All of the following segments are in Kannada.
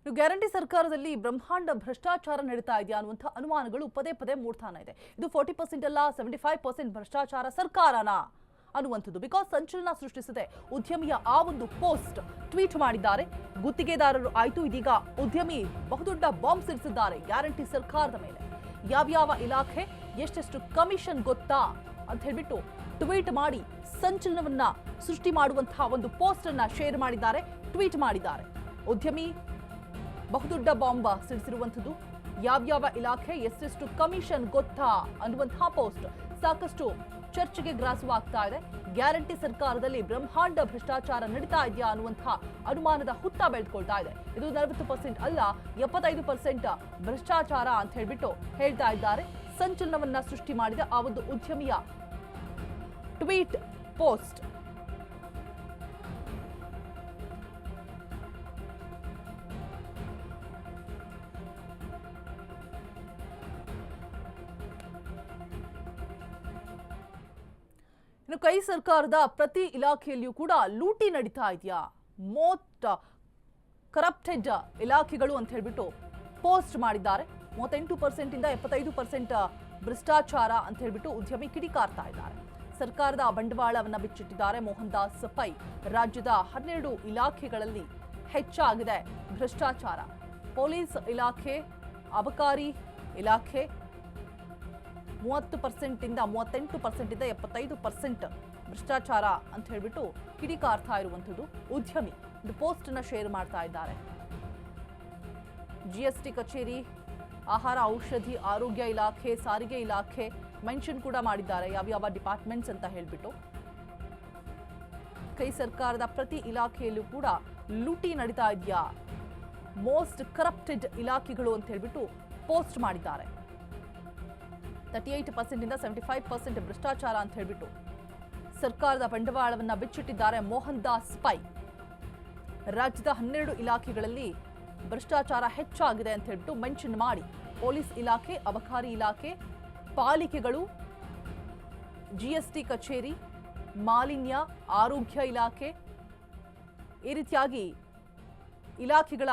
ಗ್ಯಾರಂಟಿ ಸರ್ಕಾರದಲ್ಲಿ ಬ್ರಹ್ಮಾಂಡ ಭ್ರಷ್ಟಾಚಾರ ನಡೀತಾ ಇದೆಯಾ ಅನ್ನುವಂಥ ಅನುಮಾನಗಳು ಪದೇ ಪದೇ ಮೂಡ್ತಾನೆ ಇದೆ. ಇದು 40% ಅಲ್ಲ 75% ಭ್ರಷ್ಟಾಚಾರ ಸರ್ಕಾರನಾ ಅನ್ನುವಂಥದ್ದು ಬಿಕಾಸ್ ಸಂಚಲನ ಸೃಷ್ಟಿಸಿದೆ. ಉದ್ಯಮಿಯ ಆ ಒಂದು ಪೋಸ್ಟ್ ಟ್ವೀಟ್ ಮಾಡಿದ್ದಾರೆ. ಗುತ್ತಿಗೆದಾರರು ಆಯ್ತು, ಇದೀಗ ಉದ್ಯಮಿ ಬಹುದೊಡ್ಡ ಬಾಂಬ್ ಸಿಡಿಸಿದ್ದಾರೆ ಗ್ಯಾರಂಟಿ ಸರ್ಕಾರದ ಮೇಲೆ. ಯಾವ್ಯಾವ ಇಲಾಖೆ ಎಷ್ಟೆಷ್ಟು ಕಮಿಷನ್ ಗೊತ್ತಾ ಅಂತ ಹೇಳ್ಬಿಟ್ಟು ಟ್ವೀಟ್ ಮಾಡಿ ಸಂಚಲನವನ್ನ ಸೃಷ್ಟಿ ಮಾಡುವಂತಹ ಒಂದು ಪೋಸ್ಟ್ ಅನ್ನ ಶೇರ್ ಮಾಡಿದ್ದಾರೆ, ಟ್ವೀಟ್ ಮಾಡಿದ್ದಾರೆ. ಉದ್ಯಮಿ ಬಹುದೊಡ್ಡ ಬಾಂಬ್ ಸಿಡಿಸಿರುವಂಥದ್ದು. ಯಾವ್ಯಾವ ಇಲಾಖೆ ಎಷ್ಟೆಷ್ಟು ಕಮಿಷನ್ ಗೊತ್ತಾ ಅನ್ನುವಂತಹ ಪೋಸ್ಟ್ ಸಾಕಷ್ಟು ಚರ್ಚೆಗೆ ಗ್ರಾಸವಾಗ್ತಾ ಇದೆ. ಗ್ಯಾರಂಟಿ ಸರ್ಕಾರದಲ್ಲಿ ಬ್ರಹ್ಮಾಂಡ ಭ್ರಷ್ಟಾಚಾರ ನಡೀತಾ ಇದೆಯಾ ಅನ್ನುವಂತಹ ಅನುಮಾನದ ಹುತ್ತ ಬೆಳೆದುಕೊಳ್ತಾ ಇದೆ. ಇದು 40% ಅಲ್ಲ 75% ಭ್ರಷ್ಟಾಚಾರ ಅಂತ ಹೇಳ್ಬಿಟ್ಟು ಹೇಳ್ತಾ ಇದ್ದಾರೆ. ಸಂಚಲನವನ್ನ ಸೃಷ್ಟಿ ಮಾಡಿದ ಆ ಒಂದು ಉದ್ಯಮಿಯ ಟ್ವೀಟ್ ಪೋಸ್ಟ್. ಇನ್ನು ಕೈ ಸರ್ಕಾರದ ಪ್ರತಿ ಇಲಾಖೆಯಲ್ಲಿಯೂ ಕೂಡ ಲೂಟಿ ನಡೀತಾ ಇದೆಯಾ, ಮೋಸ್ಟ್ ಕರಪ್ಟೆಡ್ ಇಲಾಖೆಗಳು ಅಂತ ಹೇಳ್ಬಿಟ್ಟು ಪೋಸ್ಟ್ ಮಾಡಿದ್ದಾರೆ. 38% ಇಂದ 75% ಭ್ರಷ್ಟಾಚಾರ ಅಂತ ಹೇಳ್ಬಿಟ್ಟು ಉದ್ಯಮಿ ಕಿಡಿಕಾರ್ತಾ ಇದ್ದಾರೆ. ಸರ್ಕಾರದ ಬಂಡವಾಳವನ್ನ ಬಿಚ್ಚಿಟ್ಟಿದ್ದಾರೆ ಮೋಹನ್ ದಾಸ್ ಪೈ. ರಾಜ್ಯದ 12 ಇಲಾಖೆಗಳಲ್ಲಿ ಹೆಚ್ಚಾಗಿದೆ ಭ್ರಷ್ಟಾಚಾರ. ಪೊಲೀಸ್ ಇಲಾಖೆ, ಅಬಕಾರಿ ಇಲಾಖೆ 30% ಇಂದ 38% ಇಂದ 75% ಭ್ರಷ್ಟಾಚಾರ ಅಂತ ಹೇಳ್ಬಿಟ್ಟು ಕಿಡಿಕಾರ್ತಾ ಇರುವಂಥದ್ದು ಉದ್ಯಮಿ. ಒಂದು ಪೋಸ್ಟ್ ಅನ್ನ ಶೇರ್ ಮಾಡ್ತಾ ಇದ್ದಾರೆ. GST ಕಚೇರಿ, ಆಹಾರ ಔಷಧಿ ಆರೋಗ್ಯ ಇಲಾಖೆ, ಸಾರಿಗೆ ಇಲಾಖೆ ಮೆನ್ಷನ್ ಕೂಡ ಮಾಡಿದ್ದಾರೆ ಯಾವ್ಯಾವ ಡಿಪಾರ್ಟ್ಮೆಂಟ್ಸ್ ಅಂತ ಹೇಳ್ಬಿಟ್ಟು. ಕೈ ಸರ್ಕಾರದ ಪ್ರತಿ ಇಲಾಖೆಯಲ್ಲೂ ಕೂಡ ಲೂಟಿ ನಡೀತಾ ಇದೆಯಾ, ಮೋಸ್ಟ್ ಕರಪ್ಟೆಡ್ ಇಲಾಖೆಗಳು ಅಂತ ಹೇಳ್ಬಿಟ್ಟು ಪೋಸ್ಟ್ ಮಾಡಿದ್ದಾರೆ. 38% ಇಂದ 75% ಭ್ರಷ್ಟಾಚಾರ ಅಂತ ಹೇಳ್ಬಿಟ್ಟು ಸರ್ಕಾರದ ಬಂಡವಾಳವನ್ನ ಬಿಚ್ಚಿಟ್ಟಿದ್ದಾರೆ ಮೋಹನ್ ದಾಸ್ ಪೈ. ರಾಜ್ಯದ 12 ಇಲಾಖೆಗಳಲ್ಲಿ ಭ್ರಷ್ಟಾಚಾರ ಹೆಚ್ಚಾಗಿದೆ ಅಂತ ಹೇಳ್ಬಿಟ್ಟು ಮೆನ್ಷನ್ ಮಾಡಿ ಪೊಲೀಸ್ ಇಲಾಖೆ, ಅಬಕಾರಿ ಇಲಾಖೆ, ಪಾಲಿಕೆಗಳು, GST ಕಚೇರಿ, ಮಾಲಿನ್ಯ, ಆರೋಗ್ಯ ಇಲಾಖೆ ಈ ರೀತಿಯಾಗಿ ಇಲಾಖೆಗಳ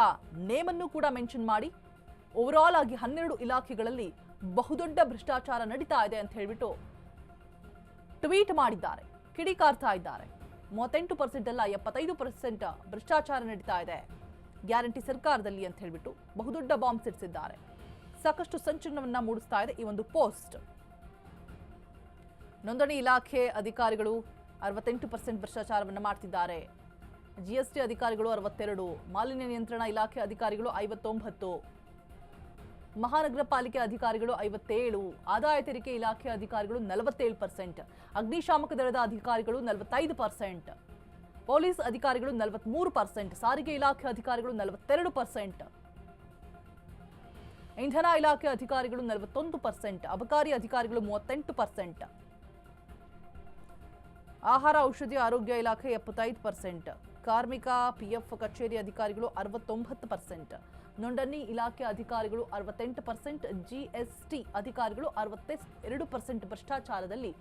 ನೇಮನ್ನು ಕೂಡ ಮೆನ್ಷನ್ ಮಾಡಿ ಓವರಾಲ್ ಆಗಿ 12 ಇಲಾಖೆಗಳಲ್ಲಿ ಬಹುದೊಡ್ಡ ಭ್ರಷ್ಟಾಚಾರ ನಡೀತಾ ಇದೆ ಅಂತ ಹೇಳ್ಬಿಟ್ಟು ಟ್ವೀಟ್ ಮಾಡಿದ್ದಾರೆ, ಕಿಡಿಕಾರ್ತಾ ಇದ್ದಾರೆ. 38% ಅಲ್ಲ 75% ಭ್ರಷ್ಟಾಚಾರ ನಡೀತಾ ಇದೆ ಗ್ಯಾರಂಟಿ ಸರ್ಕಾರದಲ್ಲಿ ಅಂತ ಹೇಳ್ಬಿಟ್ಟು ಬಹುದೊಡ್ಡ ಬಾಂಬ್ ಸಿಡಿಸಿದ್ದಾರೆ. ಸಾಕಷ್ಟು ಸಂಚಲನವನ್ನ ಮೂಡಿಸ್ತಾ ಇದೆ ಈ ಒಂದು ಪೋಸ್ಟ್. ನೋಂದಣಿ ಇಲಾಖೆ ಅಧಿಕಾರಿಗಳು 68% ಭ್ರಷ್ಟಾಚಾರವನ್ನ ಮಾಡ್ತಿದ್ದಾರೆ. GST ಅಧಿಕಾರಿಗಳು 62, ಮಾಲಿನ್ಯ ನಿಯಂತ್ರಣ ಇಲಾಖೆ ಅಧಿಕಾರಿಗಳು 59, ಮಹಾನಗರ ಪಾಲಿಕೆ ಅಧಿಕಾರಿಗಳು 57, ಆದಾಯ ತೆರಿಗೆ ಇಲಾಖೆ ಅಧಿಕಾರಿಗಳು 47%, ಅಗ್ನಿಶಾಮಕ ದಳದ ಅಧಿಕಾರಿಗಳು 45%, ಪೊಲೀಸ್ ಅಧಿಕಾರಿಗಳು 43%, ಸಾರಿಗೆ ಇಲಾಖೆ ಅಧಿಕಾರಿಗಳು 42%, ಇಂಧನ ಇಲಾಖೆ ಅಧಿಕಾರಿಗಳು 41%, ಅಬಕಾರಿ ಅಧಿಕಾರಿಗಳು 38%, ಆಹಾರ ಔಷಧಿ ಆರೋಗ್ಯ ಇಲಾಖೆ 75%, ಕಾರ್ಮಿಕ PF ಕಚೇರಿ ಅಧಿಕಾರಿಗಳು 69%, ನೋಂದಣಿ ಇಲಾಖೆ ಅಧಿಕಾರಿಗಳು 68%, GST ಅಧಿಕಾರಿಗಳು 62% ಭ್ರಷ್ಟಾಚಾರದಲ್ಲಿ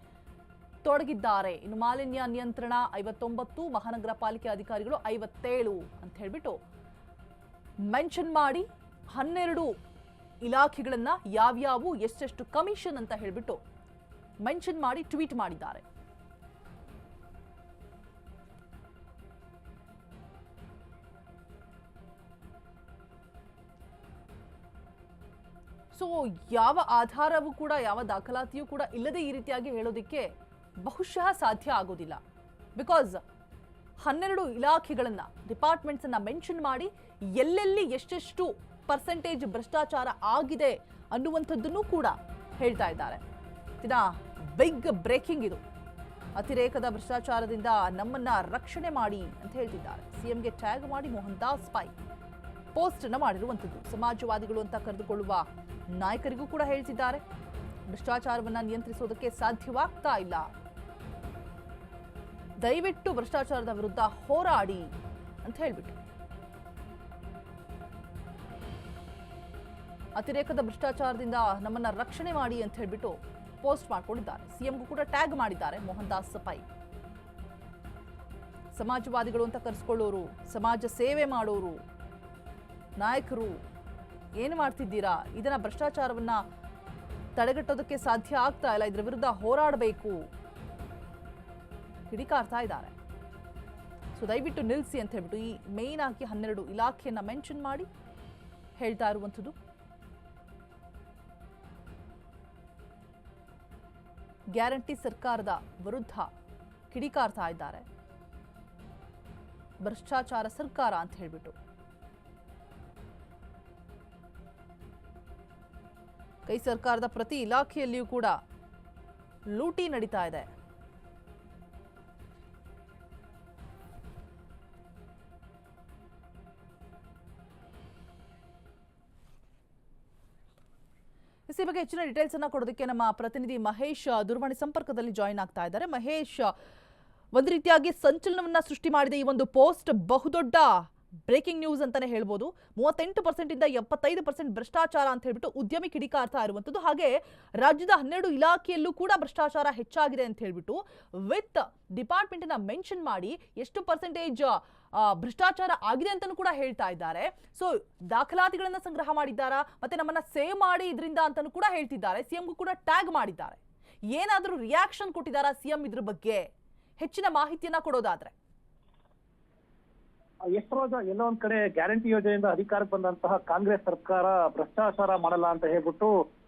ತೊಡಗಿದ್ದಾರೆ. ಇನ್ನು ಮಾಲಿನ್ಯ ನಿಯಂತ್ರಣ 59, ಮಹಾನಗರ ಪಾಲಿಕೆ ಅಧಿಕಾರಿಗಳು 57 ಅಂತ ಹೇಳ್ಬಿಟ್ಟು ಮೆನ್ಷನ್ ಮಾಡಿ 12 ಇಲಾಖೆಗಳನ್ನ ಯಾವ್ಯಾವು ಎಷ್ಟೆಷ್ಟು ಕಮಿಷನ್ ಅಂತ ಹೇಳ್ಬಿಟ್ಟು ಮೆನ್ಷನ್ ಮಾಡಿ ಟ್ವೀಟ್ ಮಾಡಿದ್ದಾರೆ. ಸೊ ಯಾವ ಆಧಾರವೂ ಕೂಡ, ಯಾವ ದಾಖಲಾತಿಯೂ ಕೂಡ ಇಲ್ಲದೆ ಈ ರೀತಿಯಾಗಿ ಹೇಳೋದಕ್ಕೆ ಬಹುಶಃ ಸಾಧ್ಯ ಆಗೋದಿಲ್ಲ. ಬಿಕಾಸ್ 12 ಇಲಾಖೆಗಳನ್ನ, ಡಿಪಾರ್ಟ್ಮೆಂಟ್ಸ್ ಅನ್ನ ಮೆನ್ಷನ್ ಮಾಡಿ ಎಲ್ಲೆಲ್ಲಿ ಎಷ್ಟೆಷ್ಟು ಪರ್ಸೆಂಟೇಜ್ ಭ್ರಷ್ಟಾಚಾರ ಆಗಿದೆ ಅನ್ನುವಂಥದ್ದನ್ನು ಕೂಡ ಹೇಳ್ತಾ ಇದ್ದಾರೆ. ಬಿಗ್ ಬ್ರೇಕಿಂಗ್ ಇದು. ಅತಿರೇಕದ ಭ್ರಷ್ಟಾಚಾರದಿಂದ ನಮ್ಮನ್ನ ರಕ್ಷಣೆ ಮಾಡಿ ಅಂತ ಹೇಳ್ತಿದ್ದಾರೆ. CMಗೆ ಟ್ಯಾಗ್ ಮಾಡಿ ಮೋಹನ್ ದಾಸ್ ಪೈ ಪೋಸ್ಟ್ ಅನ್ನ ಮಾಡಿರುವಂಥದ್ದು. ಸಮಾಜವಾದಿಗಳು ಅಂತ ಕರೆದುಕೊಳ್ಳುವ ನಾಯಕರಿಗೂ ಕೂಡ ಹೇಳ್ತಿದ್ದಾರೆ, ಭ್ರಷ್ಟಾಚಾರವನ್ನ ನಿಯಂತ್ರಿಸೋದಕ್ಕೆ ಸಾಧ್ಯವಾಗ್ತಾ ಇಲ್ಲ, ದಯವಿಟ್ಟು ಭ್ರಷ್ಟಾಚಾರದ ವಿರುದ್ಧ ಹೋರಾಡಿ ಅಂತ ಹೇಳ್ಬಿಟ್ಟು. ಅತಿರೇಕದ ಭ್ರಷ್ಟಾಚಾರದಿಂದ ನಮ್ಮನ್ನ ರಕ್ಷಣೆ ಮಾಡಿ ಅಂತ ಹೇಳ್ಬಿಟ್ಟು ಪೋಸ್ಟ್ ಮಾಡ್ಕೊಂಡಿದ್ದಾರೆ. CMಗೂ ಕೂಡ ಟ್ಯಾಗ್ ಮಾಡಿದ್ದಾರೆ ಮೋಹನ್ ದಾಸ್ ಪೈ. ಸಮಾಜವಾದಿಗಳು ಅಂತ ಕರೆಸಿಕೊಳ್ಳೋರು, ಸಮಾಜ ಸೇವೆ ಮಾಡೋರು, ನಾಯಕರು ಏನು ಮಾಡ್ತಿದ್ದೀರಾ? ಇದನ್ನ ಭ್ರಷ್ಟಾಚಾರವನ್ನ ತಡೆಗಟ್ಟೋದಕ್ಕೆ ಸಾಧ್ಯ ಆಗ್ತಾ ಇಲ್ಲ, ಇದರ ವಿರುದ್ಧ ಹೋರಾಡಬೇಕು ಕಿಡಿಕಾರ್ತಾ ಇದ್ದಾರೆ. ಸೊ ದಯವಿಟ್ಟು ನಿಲ್ಲಿಸಿ ಅಂತ ಹೇಳ್ಬಿಟ್ಟು ಈ ಮೇನ್ ಆಗಿ 12 ಇಲಾಖೆಯನ್ನ ಮೆನ್ಷನ್ ಮಾಡಿ ಹೇಳ್ತಾ ಇರುವಂಥದ್ದು. ಗ್ಯಾರಂಟಿ ಸರ್ಕಾರದ ವಿರುದ್ಧ ಕಿಡಿಕಾರ್ತಾ ಇದ್ದಾರೆ, ಭ್ರಷ್ಟಾಚಾರ ಸರ್ಕಾರ ಅಂತ ಹೇಳ್ಬಿಟ್ಟು. ಕೈ ಸರ್ಕಾರದ ಪ್ರತಿ ಇಲಾಖೆಯಲ್ಲಿಯೂ ಕೂಡ ಲೂಟಿ ನಡೀತಾ ಇದೆ. ಈ ಬಗ್ಗೆ ಹೆಚ್ಚಿನ ಡೀಟೇಲ್ಸ್ ಅನ್ನ ಕೊಡೋದಕ್ಕೆ ನಮ್ಮ ಪ್ರತಿನಿಧಿ ಮಹೇಶ್ ದೂರವಾಣಿ ಸಂಪರ್ಕದಲ್ಲಿ ಜಾಯಿನ್ ಆಗ್ತಾ ಇದ್ದಾರೆ. ಮಹೇಶ್, ಒಂದು ರೀತಿಯಾಗಿ ಸಂಚಲನವನ್ನ ಸೃಷ್ಟಿ ಮಾಡಿದೆ ಈ ಒಂದು ಪೋಸ್ಟ್. ಬಹುದೊಡ್ಡ ಬ್ರೇಕಿಂಗ್ ನ್ಯೂಸ್ ಅಂತಾನೆ ಹೇಳ್ಬೋದು. 38% ಇಂದ 75% ಭ್ರಷ್ಟಾಚಾರ ಅಂತ ಹೇಳ್ಬಿಟ್ಟು ಉದ್ಯಮಿ ಕಿಡಿಕಾರ್ತಾ ಇರುವಂಥದ್ದು. ಹಾಗೆ ರಾಜ್ಯದ 12 ಇಲಾಖೆಯಲ್ಲೂ ಕೂಡ ಭ್ರಷ್ಟಾಚಾರ ಹೆಚ್ಚಾಗಿದೆ ಅಂತ ಹೇಳ್ಬಿಟ್ಟು ವಿತ್ ಡಿಪಾರ್ಟ್ಮೆಂಟ್ ಅನ್ನ ಮೆನ್ಷನ್ ಮಾಡಿ ಎಷ್ಟು ಪರ್ಸೆಂಟೇಜ್ ಭ್ರಷ್ಟಾಚಾರ ಆಗಿದೆ ಅಂತಲೂ ಕೂಡ ಹೇಳ್ತಾ ಇದ್ದಾರೆ. ಸೊ ದಾಖಲಾತಿಗಳನ್ನ ಸಂಗ್ರಹ ಮಾಡಿದ್ದಾರಾ, ಮತ್ತೆ ನಮ್ಮನ್ನ ಸೇವ್ ಮಾಡಿ ಇದರಿಂದ ಅಂತಾನೂ ಕೂಡ ಹೇಳ್ತಿದ್ದಾರೆ. ಸಿಎಂಗೂ ಕೂಡ ಟ್ಯಾಗ್ ಮಾಡಿದ್ದಾರೆ. ಏನಾದರೂ ರಿಯಾಕ್ಷನ್ ಕೊಟ್ಟಿದ್ದಾರಾ ಸಿಎಂ ಇದ್ರ ಬಗ್ಗೆ? ಹೆಚ್ಚಿನ ಮಾಹಿತಿಯನ್ನ ಕೊಡೋದಾದ್ರೆ. ಎಷ್ಟೋ ಎಲ್ಲೋ ಒಂದ್ ಕಡೆ ಗ್ಯಾರಂಟಿ ಯೋಜನೆಯಿಂದ ಅಧಿಕಾರಕ್ಕೆ ಬಂದಂತಹ ಕಾಂಗ್ರೆಸ್ ಸರ್ಕಾರ ಭ್ರಷ್ಟಾಚಾರ ಮಾಡಲ್ಲ ಅಂತ ಹೇಳ್ಬಿಟ್ಟು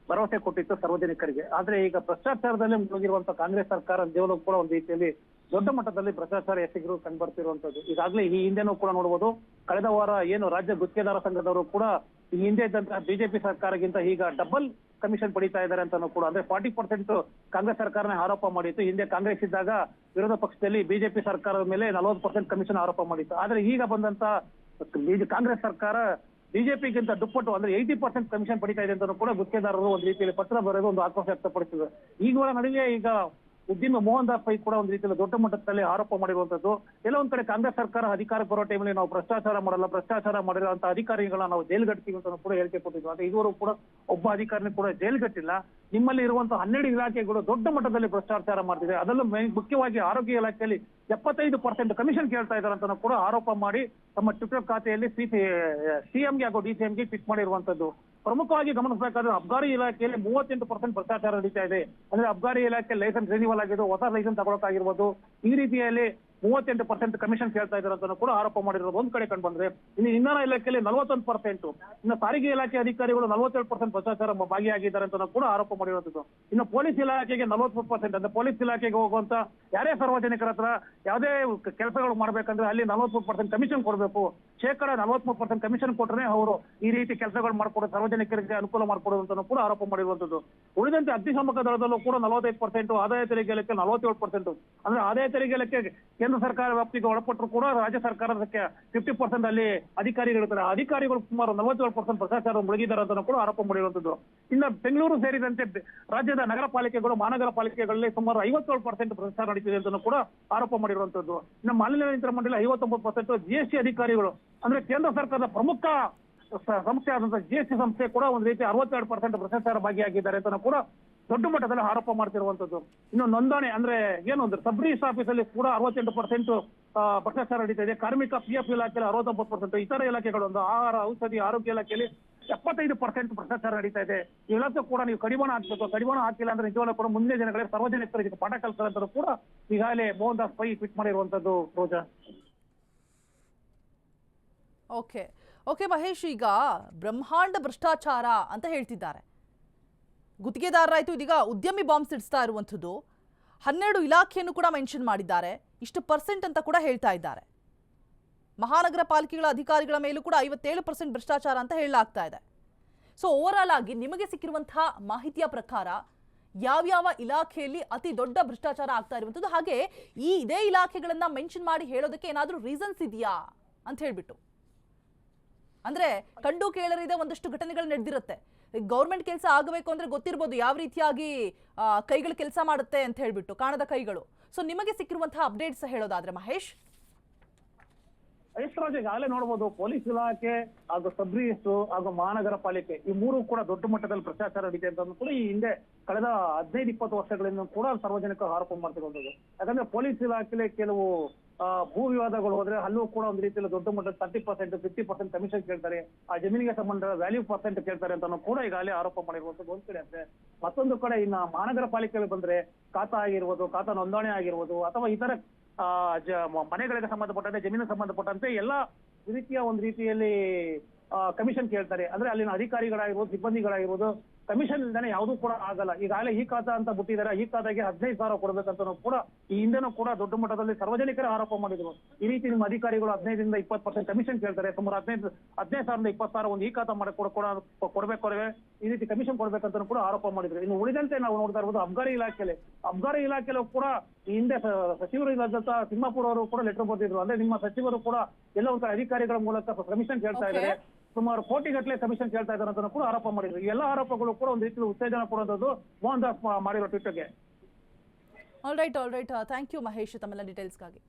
ಭರವಸೆ ಕೊಟ್ಟಿತ್ತು ಸಾರ್ವಜನಿಕರಿಗೆ. ಆದ್ರೆ ಈಗ ಭ್ರಷ್ಟಾಚಾರದಲ್ಲಿ ಮುಳುಗಿರುವಂತಹ ಕಾಂಗ್ರೆಸ್ ಸರ್ಕಾರ ನಿಜವಾಗ್ಲೂ ಕೂಡ ಒಂದು ರೀತಿಯಲ್ಲಿ ದೊಡ್ಡ ಮಟ್ಟದಲ್ಲಿ ಭ್ರಷ್ಟಾಚಾರ ಎಸಗಿರು ಕಂಡು ಬರ್ತಿರುವಂತದ್ದು. ಈಗಾಗಲೇ ಈ ಹಿಂದೆನೂ ಕೂಡ ನೋಡಬಹುದು, ಕಳೆದ ವಾರ ಏನು ರಾಜ್ಯ ಗುತ್ತಿಗೆದಾರ ಸಂಘದವರು ಕೂಡ ಈ ಹಿಂದೆ ಇದ್ದಂತಹ ಬಿಜೆಪಿ ಸರ್ಕಾರಕ್ಕಿಂತ ಈಗ ಡಬಲ್ ಕಮಿಷನ್ ಪಡಿತಾ ಇದ್ದಾರೆ ಅಂತಾನು ಕೂಡ, ಅಂದ್ರೆ 40% ಕಾಂಗ್ರೆಸ್ ಸರ್ಕಾರನೇ ಆರೋಪ ಮಾಡಿತ್ತು. ಹಿಂದೆ ಕಾಂಗ್ರೆಸ್ ಇದ್ದಾಗ ವಿರೋಧ ಪಕ್ಷದಲ್ಲಿ ಬಿಜೆಪಿ ಸರ್ಕಾರದ ಮೇಲೆ 40% ಕಮಿಷನ್ ಆರೋಪ ಮಾಡಿತ್ತು. ಆದ್ರೆ ಈಗ ಬಂದಂತ ಕಾಂಗ್ರೆಸ್ ಸರ್ಕಾರ ಬಿಜೆಪಿಗಿಂತ ದುಪ್ಪಟ್ಟು ಅಂದ್ರೆ 80% ಕಮಿಷನ್ ಪಡಿತಾ ಇದೆ ಅಂತ ಕೂಡ ಗುತ್ತಿಗೆದಾರರು ಒಂದು ರೀತಿಯಲ್ಲಿ ಪತ್ರ ಬರೆದು ಒಂದು ಆಕ್ರೋಶ ವ್ಯಕ್ತಪಡಿಸಿದ್ರು. ಈಗಳ ನಡುವೆ ಈಗ ಉದ್ಯಮಿ ಮೋಹನ್ ದಾಸ್ ಪೈ ಕೂಡ ಒಂದು ರೀತಿಯಲ್ಲಿ ದೊಡ್ಡ ಮಟ್ಟದಲ್ಲಿ ಆರೋಪ ಮಾಡಿರುವಂತದ್ದು. ಎಲ್ಲ ಒಂದ್ ಕಡೆ ಕಾಂಗ್ರೆಸ್ ಸರ್ಕಾರ ಅಧಿಕಾರಕ್ಕೆ ಬರೋ ಟೈಮಲ್ಲಿ ನಾವು ಭ್ರಷ್ಟಾಚಾರ ಮಾಡಲ್ಲ, ಭ್ರಷ್ಟಾಚಾರ ಮಾಡಿರುವಂತಹ ಅಧಿಕಾರಿಗಳನ್ನ ನಾವು ಜೈಲ್ಗಟ್ತೀವಿ ಅಂತ ಕೂಡ ಹೇಳಿಕೆ ಕೊಟ್ಟಿದ್ವಿ. ಆದ್ರೆ ಇದುವರೆಗೂ ಕೂಡ ಒಬ್ಬ ಅಧಿಕಾರಿನೂ ಕೂಡ ಜೈಲ್ಗಟ್ಟಿಲ್ಲ. ನಿಮ್ಮಲ್ಲಿ ಇರುವಂತಹ 12 ಇಲಾಖೆಗಳು ದೊಡ್ಡ ಮಟ್ಟದಲ್ಲಿ ಭ್ರಷ್ಟಾಚಾರ ಮಾಡ್ತಿದೆ. ಅದರಲ್ಲೂ ಮುಖ್ಯವಾಗಿ ಆರೋಗ್ಯ ಇಲಾಖೆಯಲ್ಲಿ 75% ಕಮಿಷನ್ ಕೇಳ್ತಾ ಇದ್ದಾರೆ ಅಂತ ಕೂಡ ಆರೋಪ ಮಾಡಿ ತಮ್ಮ ಟ್ವಿಟರ್ ಖಾತೆಯಲ್ಲಿ ಸಿಎಂಗೆ ಹಾಗೂ ಡಿಸಿಎಂಗೆ ಟ್ವೀಟ್ ಮಾಡಿರುವಂತದ್ದು. ಪ್ರಮುಖವಾಗಿ ಗಮನಿಸಬೇಕಾದ್ರೆ ಅಬ್ಕಾರಿ ಇಲಾಖೆಯಲ್ಲಿ 38% ಭ್ರಷ್ಟಾಚಾರ ನಡೀತಾ ಇದೆ. ಅಂದ್ರೆ ಅಬ್ಕಾರಿ ಇಲಾಖೆ ಲೈಸೆನ್ಸ್ ರಿನಿವಲ್ ಆಗಿದ್ದು, ಹೊಸ ಲೈಸೆನ್ಸ್ ತಗೊಳಕಾಗಿರ್ಬೋದು, ಈ ರೀತಿಯಲ್ಲಿ 38% ಕಮಿಷನ್ ಕೇಳ್ತಾ ಇದ್ದಾರೆ ಅಂತ ಕೂಡ ಆರೋಪ ಮಾಡಿರೋದು ಒಂದ್ ಕಡೆ ಕಂಡು ಬಂದ್ರೆ, ಇನ್ನು ಇಂಧನ ಇಲಾಖೆಯಲ್ಲಿ 41%, ಇನ್ನು ಸಾರಿಗೆ ಇಲಾಖೆ ಅಧಿಕಾರಿಗಳು 47% ಭ್ರಷ್ಟಾಚಾರ ಭಾಗಿಯಾಗಿದ್ದಾರೆ ಅಂತ ಕೂಡ ಆರೋಪ ಮಾಡಿರುವಂತದ್ದು. ಇನ್ನು ಪೊಲೀಸ್ ಇಲಾಖೆಗೆ 40%, ಅಂದ್ರೆ ಪೊಲೀಸ್ ಇಲಾಖೆಗೆ ಹೋಗುವಂತ ಯಾರೇ ಸಾರ್ವಜನಿಕರ ಹತ್ರ ಯಾವುದೇ ಕೆಲಸಗಳು ಮಾಡ್ಬೇಕಂದ್ರೆ ಅಲ್ಲಿ 43% ಕಮಿಷನ್ ಕೊಡಬೇಕು. 43% ಕಮಿಷನ್ ಕೊಟ್ಟರೆ ಅವರು ಈ ರೀತಿ ಕೆಲಸಗಳು ಮಾಡ್ಕೊಡೋ ಸಾರ್ವಜನಿಕರಿಗೆ ಅನುಕೂಲ ಮಾಡ್ಕೊಡೋದು ಕೂಡ ಆರೋಪ ಮಾಡಿರುವಂತದ್ದು. ಉಳಿದಂತೆ ಅಗ್ನಿಶಾಮಕ ದಳದಲ್ಲೂ ಕೂಡ 45%, ಆದಾಯ ತೆರಿಗೆ ಇಲಾಖೆ 47%. ಅಂದ್ರೆ ಆದಾಯ ತೆರಿಗೆ ಇಲಾಖೆ ಕೇಂದ್ರ ಸರ್ಕಾರ ವ್ಯಾಪ್ತಿಗೆ ಒಳಪಟ್ಟರು ಕೂಡ ರಾಜ್ಯ ಸರ್ಕಾರಕ್ಕೆ 50% ಅಲ್ಲಿ ಅಧಿಕಾರಿಗಳಿರ್ತಾರೆ. ಅಧಿಕಾರಿಗಳು ಸುಮಾರು 47% ಭ್ರಷ್ಟಾಚಾರ ಮುಳುಗಿದ್ದಾರೆ ಅಂತ ಕೂಡ ಆರೋಪ ಮಾಡಿರುವಂತದ್ದು. ಇನ್ನು ಬೆಂಗಳೂರು ಸೇರಿದಂತೆ ರಾಜ್ಯದ ನಗರ ಪಾಲಿಕೆಗಳು, ಮಹಾನಗರ ಪಾಲಿಕೆಗಳಲ್ಲಿ ಸುಮಾರು 57% ಭ್ರಷ್ಟಾಚಾರ ನಡೀತಿದೆ ಅಂತ ಕೂಡ ಆರೋಪ ಮಾಡಿರುವಂತದ್ದು. ಇನ್ನು ಮಾಲಿನ್ಯ ನಿಯಂತ್ರಣ ಮಂಡಳಿ 59%, ಜಿಎಸ್ಟಿ ಅಧಿಕಾರಿಗಳು ಅಂದ್ರೆ ಕೇಂದ್ರ ಸರ್ಕಾರದ ಪ್ರಮುಖ ಸಂಸ್ಥೆ ಆದಂತಹ ಜಿಎಸ್ಟಿ ಸಂಸ್ಥೆ ಕೂಡ ಒಂದು ರೀತಿ 62% ಭ್ರಷ್ಟಾಚಾರ ಭಾಗಿಯಾಗಿದ್ದಾರೆ ಅಂತ ಕೂಡ ದೊಡ್ಡ ಮಟ್ಟದಲ್ಲಿ ಆರೋಪ ಮಾಡ್ತಿರುವಂತದ್ದು. ಇನ್ನು ನೋಂದಣಿ ಅಂದ್ರೆ ಏನು ಅಂದ್ರೆ ಸಬ್ ರಿಜಿಸ್ಟರ್ ಆಫೀಸಲ್ಲಿ ಕೂಡ 68% ಭ್ರಷ್ಟಾಚಾರ ನಡೀತಾ ಇದೆ. ಕಾರ್ಮಿಕ PF ಇಲಾಖೆಯಲ್ಲಿ 69%, ಇತರ ಇಲಾಖೆಗಳು ಒಂದು ಆಹಾರ, ಔಷಧಿ, ಆರೋಗ್ಯ ಇಲಾಖೆಯಲ್ಲಿ 75% ಭ್ರಷ್ಟಾಚಾರ ನಡೀತಾ ಇದೆ. ಇವೆಲ್ಲಕ್ಕೂ ಕೂಡ ನೀವು ಕಡಿವಾಣ ಹಾಕ್ಬೇಕು. ಕಡಿವಾಣ ಹಾಕಿಲ್ಲ ಅಂದ್ರೆ ನಿಜವಾಗ್ಲೂ ಕೂಡ ಮುಂದಿನ ದಿನಗಳಲ್ಲಿ ಸಾರ್ವಜನಿಕರಿಗೆ ಪಾಠ ಕಲಿಸ್ತಾರೆ ಕೂಡ ಈಗಾಗಲೇ ಮೋಹನ್ ದಾಸ್ ಪೈ ಟ್ವೀಟ್ ಮಾಡಿರುವಂತದ್ದು. ರೋಜಾ. ಓಕೆ ಮಹೇಶ್, ಈಗ ಬ್ರಹ್ಮಾಂಡ ಭ್ರಷ್ಟಾಚಾರ ಅಂತ ಹೇಳ್ತಿದ್ದಾರೆ. ಗುತ್ತಿಗೆದಾರರಾಯ್ತು, ಇದೀಗ ಉದ್ಯಮಿ ಬಾಂಬ್ ಸಿಡಿಸ್ತಾ ಇರುವಂಥದ್ದು. 12 ಇಲಾಖೆಯನ್ನು ಕೂಡ ಮೆನ್ಷನ್ ಮಾಡಿದ್ದಾರೆ. ಇಷ್ಟು % ಅಂತ ಕೂಡ ಹೇಳ್ತಾ ಇದ್ದಾರೆ. ಮಹಾನಗರ ಪಾಲಿಕೆಗಳ ಅಧಿಕಾರಿಗಳ ಮೇಲೂ ಕೂಡ 57% ಭ್ರಷ್ಟಾಚಾರ ಅಂತ ಹೇಳಲಾಗ್ತಾ ಇದೆ. ಸೊ ಓವರ್ ಆಲ್ ಆಗಿ ನಿಮಗೆ ಸಿಕ್ಕಿರುವಂತಹ ಮಾಹಿತಿಯ ಪ್ರಕಾರ ಯಾವ್ಯಾವ ಇಲಾಖೆಯಲ್ಲಿ ಅತಿ ದೊಡ್ಡ ಭ್ರಷ್ಟಾಚಾರ ಆಗ್ತಾ ಇರುವಂಥದ್ದು, ಹಾಗೆ ಇದೇ ಇಲಾಖೆಗಳನ್ನ ಮೆನ್ಷನ್ ಮಾಡಿ ಹೇಳೋದಕ್ಕೆ ಏನಾದರೂ ರೀಸನ್ಸ್ ಇದೆಯಾ ಅಂತ ಹೇಳ್ಬಿಟ್ಟು? ಅಂದ್ರೆ ಕಂಡು ಕೇಳರಿದೆ ಒಂದಷ್ಟು ಘಟನೆಗಳು ನಡೆದಿರುತ್ತೆ. ಗೌರ್ಮೆಂಟ್ ಕೆಲಸ ಆಗಬೇಕು ಅಂದ್ರೆ ಗೊತ್ತಿರ್ಬೋದು ಯಾವ ರೀತಿಯಾಗಿ ಕೈಗಳು ಕೆಲಸ ಮಾಡುತ್ತೆ ಅಂತ ಹೇಳ್ಬಿಟ್ಟು, ಕಾಣದ ಕೈಗಳು. ಸೊ ನಿಮಗೆ ಸಿಕ್ಕಿರುವಂತಹ ಅಪ್ಡೇಟ್ಸ್ ಹೇಳೋದಾದ್ರೆ ಮಹೇಶ್. ಯಶ್ರಾಜ್, ಈಗಾಗಲೇ ನೋಡಬಹುದು ಪೊಲೀಸ್ ಇಲಾಖೆ ಹಾಗೂ ಸಬ್ ರಿಜಿಸ್ಟರ್ ಹಾಗೂ ಮಹಾನಗರ ಪಾಲಿಕೆ ಈ ಮೂರು ಕೂಡ ದೊಡ್ಡ ಮಟ್ಟದಲ್ಲಿ ಭ್ರಷ್ಟಾಚಾರ ನಡೀತೆ ಅಂತ ಕೂಡ ಈ ಹಿಂದೆ ಕಳೆದ 15-20 ವರ್ಷಗಳಿಂದ ಕೂಡ ಸಾರ್ವಜನಿಕರು ಆರೋಪ ಮಾಡ್ತಿರುವಂತದ್ದು. ಯಾಕಂದ್ರೆ ಪೊಲೀಸ್ ಇಲಾಖೆಯಲ್ಲಿ ಕೆಲವು ಭೂ ವಿವಾದಗಳು ಹೋದ್ರೆ ಅಲ್ಲೂ ಕೂಡ ಒಂದು ರೀತಿಯಲ್ಲಿ ದೊಡ್ಡ ಮಟ್ಟದ 30%, 50% ಕಮಿಷನ್ ಕೇಳ್ತಾರೆ. ಆ ಜಮೀನಿಗೆ ಸಂಬಂಧ ವ್ಯಾಲ್ಯೂ ಪರ್ಸೆಂಟ್ ಕೇಳ್ತಾರೆ ಅಂತ ಕೂಡ ಈಗಾಗಲೇ ಆರೋಪ ಮಾಡಿರುವಂತದ್ದು ಒಂದ್ ಕಡೆ ಅಂದ್ರೆ, ಮತ್ತೊಂದು ಕಡೆ ಇನ್ನ ಮಹಾನಗರ ಪಾಲಿಕೆಗೆ ಬಂದ್ರೆ ಖಾತಾ ಆಗಿರ್ಬೋದು, ಖಾತಾ ನೋಂದಣಿ ಆಗಿರ್ಬೋದು, ಅಥವಾ ಇತರ ಮನೆಗಳಿಗೆ ಸಂಬಂಧಪಟ್ಟಂತೆ, ಜಮೀನಿಗೆ ಸಂಬಂಧಪಟ್ಟಂತೆ ಎಲ್ಲಾ ರೀತಿಯ ಒಂದು ರೀತಿಯಲ್ಲಿ ಕಮಿಷನ್ ಕೇಳ್ತಾರೆ. ಅಂದ್ರೆ ಅಲ್ಲಿನ ಅಧಿಕಾರಿಗಳಾಗಿರ್ಬೋದು, ಸಿಬ್ಬಂದಿಗಳಾಗಿರ್ಬೋದು, ಕಮಿಷನ್ ಇಲ್ದಾನೆ ಯಾವುದೂ ಕೂಡ ಆಗಲ್ಲ. ಈಗಾಗಲೇ ಈ ಖಾತಾ ಅಂತ ಬಿಟ್ಟಿದ್ದಾರೆ, ಈ ಖಾತೆಗೆ 15,000 ಕೊಡ್ಬೇಕಂತ ಕೂಡ ಈ ಹಿಂದೆನೂ ಕೂಡ ದೊಡ್ಡ ಮಟ್ಟದಲ್ಲಿ ಸಾರ್ವಜನಿಕರೇ ಆರೋಪ ಮಾಡಿದ್ರು. ಈ ರೀತಿ ನಿಮ್ಮ ಅಧಿಕಾರಿಗಳು 15ರಿಂದ 20% ಕಮಿಷನ್ ಕೇಳ್ತಾರೆ, ಸುಮಾರು 15,000ರಿಂದ 20,000 ಒಂದು ಈ ಖಾತಾ ಮಾಡಿ ಕೊಡ್ಬೇಕು, ಈ ರೀತಿ ಕಮಿಷನ್ ಕೊಡ್ಬೇಕಂತ ಕೂಡ ಆರೋಪ ಮಾಡಿದ್ರು. ಇನ್ನು ಉಳಿದಂತೆ ನಾವು ನೋಡ್ತಾ ಇರ್ಬೋದು ಅಬ್ಕಾರಿ ಇಲಾಖೆಯಲ್ಲೂ ಕೂಡ ಈ ಹಿಂದೆ ಸಚಿವರು ಇಲ್ಲದಂತ ತಿಮ್ಮಾಪುರ ಅವರು ಕೂಡ ಲೆಟರ್ ಬರ್ತಿದ್ರು. ಅಂದ್ರೆ ನಿಮ್ಮ ಸಚಿವರು ಕೂಡ ಎಲ್ಲ ಒಂದ್ ಕಡೆ ಅಧಿಕಾರಿಗಳ ಮೂಲಕ ಕಮಿಷನ್ ಕೇಳ್ತಾ ಇದ್ದಾರೆ, ಸುಮಾರು ಕೋಟಿಗಟ್ಟಲೆ ಕಮಿಷನ್ ಕೇಳ್ತಾ ಇದ್ದಾರೆ ಅಂತ ಕೂಡ ಆರೋಪ ಮಾಡಿದ್ರು. ಈ ಎಲ್ಲ ಆರೋಪಗಳು ಕೂಡ ಒಂದು ರೀತಿಯಲ್ಲಿ ಉತ್ತೇಜನ ಕೊಡುವಂಥದ್ದು ಮೋಹನ್ ದಾಸ್ ಮಾಡಿರೋ ಟ್ವೀಟ್ಗೆ. All right thank you Mahesh ತಮ್ಮೆಲ್ಲ ಡೀಟೇಲ್ಸ್ಗಾಗಿ.